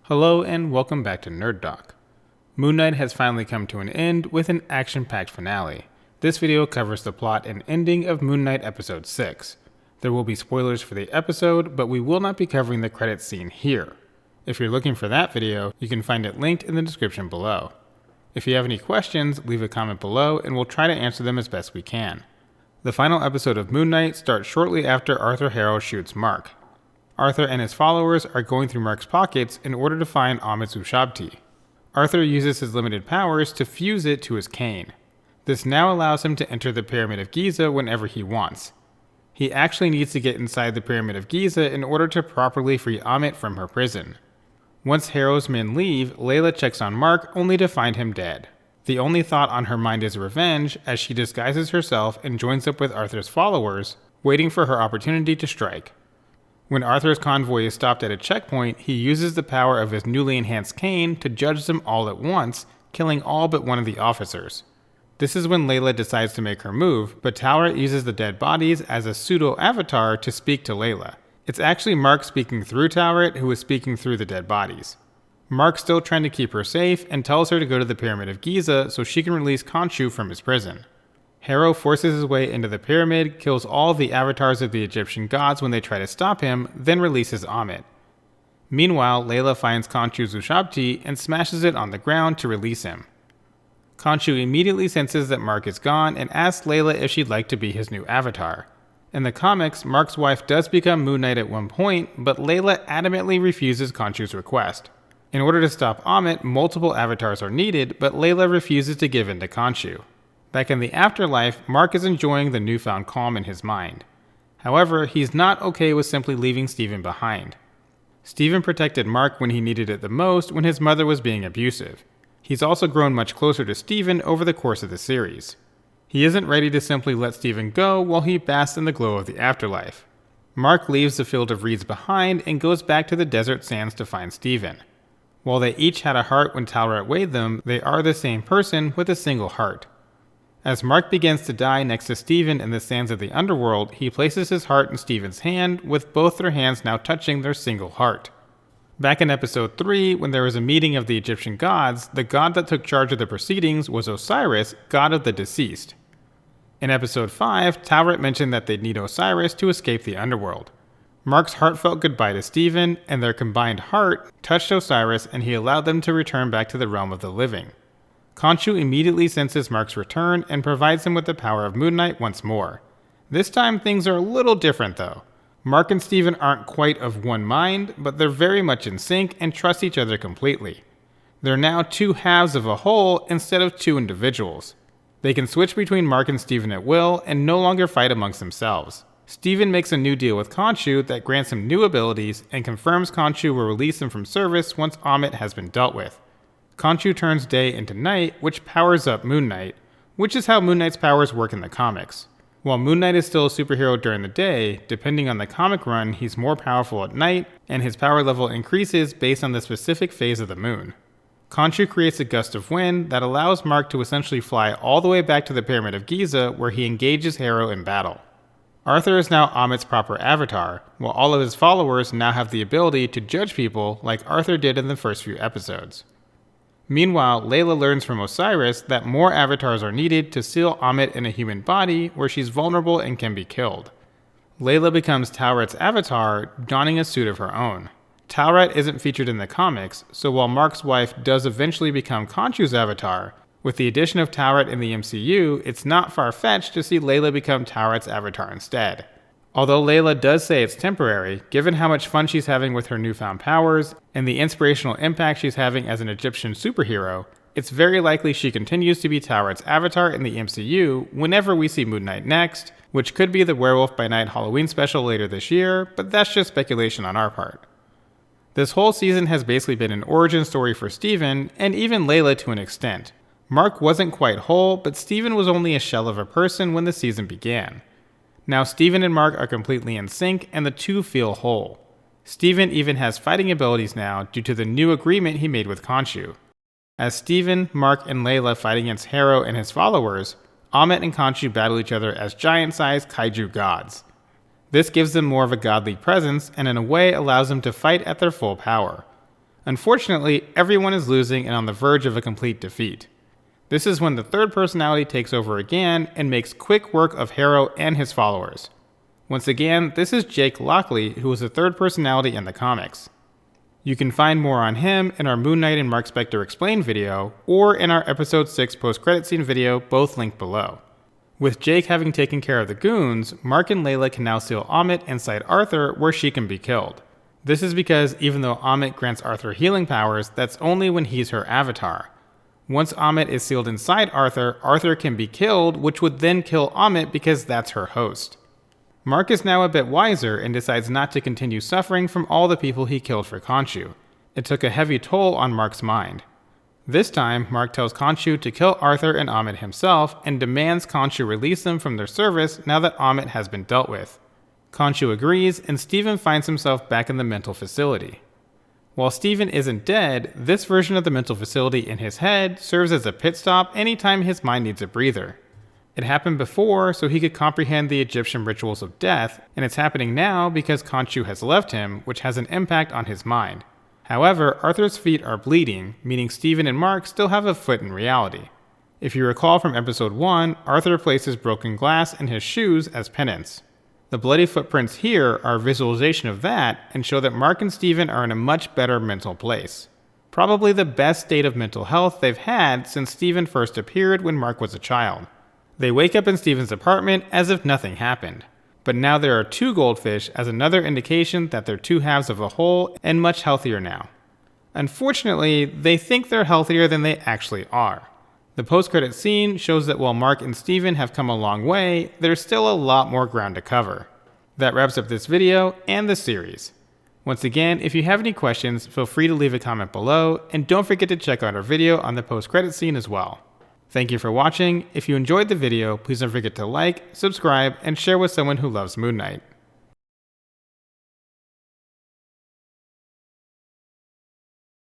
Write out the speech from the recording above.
Hello and welcome back to Nerd Doc. Moon Knight has finally come to an end with an action-packed finale. This video covers the plot and ending of Moon Knight Episode 6. There will be spoilers for the episode, but we will not be covering the credits scene here. If you're looking for that video, you can find it linked in the description below. If you have any questions, leave a comment below and we'll try to answer them as best we can. The final episode of Moon Knight starts shortly after Arthur Harrow shoots Marc. Arthur and his followers are going through Marc's pockets in order to find Ammit's Ushabti. Arthur uses his limited powers to fuse it to his cane. This now allows him to enter the Pyramid of Giza whenever he wants. He actually needs to get inside the Pyramid of Giza in order to properly free Ammit from her prison. Once Harrow's men leave, Layla checks on Marc only to find him dead. The only thought on her mind is revenge as she disguises herself and joins up with Arthur's followers, waiting for her opportunity to strike. When Arthur's convoy is stopped at a checkpoint, he uses the power of his newly enhanced cane to judge them all at once, killing all but one of the officers. This is when Layla decides to make her move, but Taweret uses the dead bodies as a pseudo-avatar to speak to Layla. It's actually Marc speaking through Taweret who is speaking through the dead bodies. Marc's still trying to keep her safe and tells her to go to the Pyramid of Giza so she can release Khonshu from his prison. Harrow forces his way into the pyramid, kills all the avatars of the Egyptian gods when they try to stop him, then releases Ammit. Meanwhile, Layla finds Khonshu's Ushabti and smashes it on the ground to release him. Khonshu immediately senses that Marc is gone and asks Layla if she'd like to be his new avatar. In the comics, Marc's wife does become Moon Knight at one point, but Layla adamantly refuses Khonshu's request. In order to stop Ammit, multiple avatars are needed, but Layla refuses to give in to Khonshu. Back in the afterlife, Marc is enjoying the newfound calm in his mind. However, he's not okay with simply leaving Steven behind. Steven protected Marc when he needed it the most when his mother was being abusive. He's also grown much closer to Steven over the course of the series. He isn't ready to simply let Steven go while he basks in the glow of the afterlife. Marc leaves the field of reeds behind and goes back to the desert sands to find Steven. While they each had a heart when Taweret weighed them, they are the same person with a single heart. As Marc begins to die next to Steven in the sands of the underworld, he places his heart in Steven's hand, with both their hands now touching their single heart. Back in episode 3, when there was a meeting of the Egyptian gods, the god that took charge of the proceedings was Osiris, god of the deceased. In episode 5, Taweret mentioned that they'd need Osiris to escape the underworld. Marc's heartfelt goodbye to Steven, and their combined heart touched Osiris and he allowed them to return back to the realm of the living. Khonshu immediately senses Marc's return and provides him with the power of Moon Knight once more. This time things are a little different though. Marc and Steven aren't quite of one mind, but they're very much in sync and trust each other completely. They're now two halves of a whole instead of two individuals. They can switch between Marc and Steven at will and no longer fight amongst themselves. Steven makes a new deal with Khonshu that grants him new abilities and confirms Khonshu will release him from service once Ammit has been dealt with. Khonshu turns day into night, which powers up Moon Knight, which is how Moon Knight's powers work in the comics. While Moon Knight is still a superhero during the day, depending on the comic run, he's more powerful at night, and his power level increases based on the specific phase of the moon. Khonshu creates a gust of wind that allows Marc to essentially fly all the way back to the Pyramid of Giza, where he engages Harrow in battle. Arthur is now Ammit's proper avatar, while all of his followers now have the ability to judge people like Arthur did in the first few episodes. Meanwhile, Layla learns from Osiris that more avatars are needed to seal Ammit in a human body where she's vulnerable and can be killed. Layla becomes Taweret's avatar, donning a suit of her own. Taweret isn't featured in the comics, so while Marc's wife does eventually become Khonshu's avatar, with the addition of Taweret in the MCU, it's not far-fetched to see Layla become Taweret's avatar instead. Although Layla does say it's temporary, given how much fun she's having with her newfound powers and the inspirational impact she's having as an Egyptian superhero, it's very likely she continues to be Taweret's avatar in the MCU whenever we see Moon Knight next, which could be the Werewolf by Night Halloween special later this year, but that's just speculation on our part. This whole season has basically been an origin story for Steven, and even Layla to an extent. Marc wasn't quite whole, but Steven was only a shell of a person when the season began. Now Steven and Marc are completely in sync and the two feel whole. Steven even has fighting abilities now due to the new agreement he made with Khonshu. As Steven, Marc, and Layla fight against Harrow and his followers, Ammit and Khonshu battle each other as giant-sized kaiju gods. This gives them more of a godly presence and in a way allows them to fight at their full power. Unfortunately, everyone is losing and on the verge of a complete defeat. This is when the third personality takes over again and makes quick work of Harrow and his followers. Once again, this is Jake Lockley, who was the third personality in the comics. You can find more on him in our Moon Knight and Marc Spector Explained video, or in our episode 6 post-credit scene video, both linked below. With Jake having taken care of the goons, Marc and Layla can now seal Ammit inside Arthur where she can be killed. This is because even though Ammit grants Arthur healing powers, that's only when he's her avatar. Once Ammit is sealed inside Arthur, Arthur can be killed, which would then kill Ammit because that's her host. Marc is now a bit wiser and decides not to continue suffering from all the people he killed for Khonshu. It took a heavy toll on Marc's mind. This time, Marc tells Khonshu to kill Arthur and Ammit himself and demands Khonshu release them from their service now that Ammit has been dealt with. Khonshu agrees, and Steven finds himself back in the mental facility. While Steven isn't dead, this version of the mental facility in his head serves as a pit stop anytime his mind needs a breather. It happened before so he could comprehend the Egyptian rituals of death, and it's happening now because Khonshu has left him, which has an impact on his mind. However, Arthur's feet are bleeding, meaning Steven and Marc still have a foot in reality. If you recall from episode 1, Arthur places broken glass in his shoes as penance. The bloody footprints here are a visualization of that and show that Marc and Steven are in a much better mental place. Probably the best state of mental health they've had since Steven first appeared when Marc was a child. They wake up in Steven's apartment as if nothing happened. But now there are 2 goldfish as another indication that they're 2 halves of a whole and much healthier now. Unfortunately, they think they're healthier than they actually are. The post-credit scene shows that while Marc and Steven have come a long way, there's still a lot more ground to cover. That wraps up this video and the series. Once again, if you have any questions, feel free to leave a comment below, and don't forget to check out our video on the post-credit scene as well. Thank you for watching. If you enjoyed the video, please don't forget to like, subscribe, and share with someone who loves Moon Knight.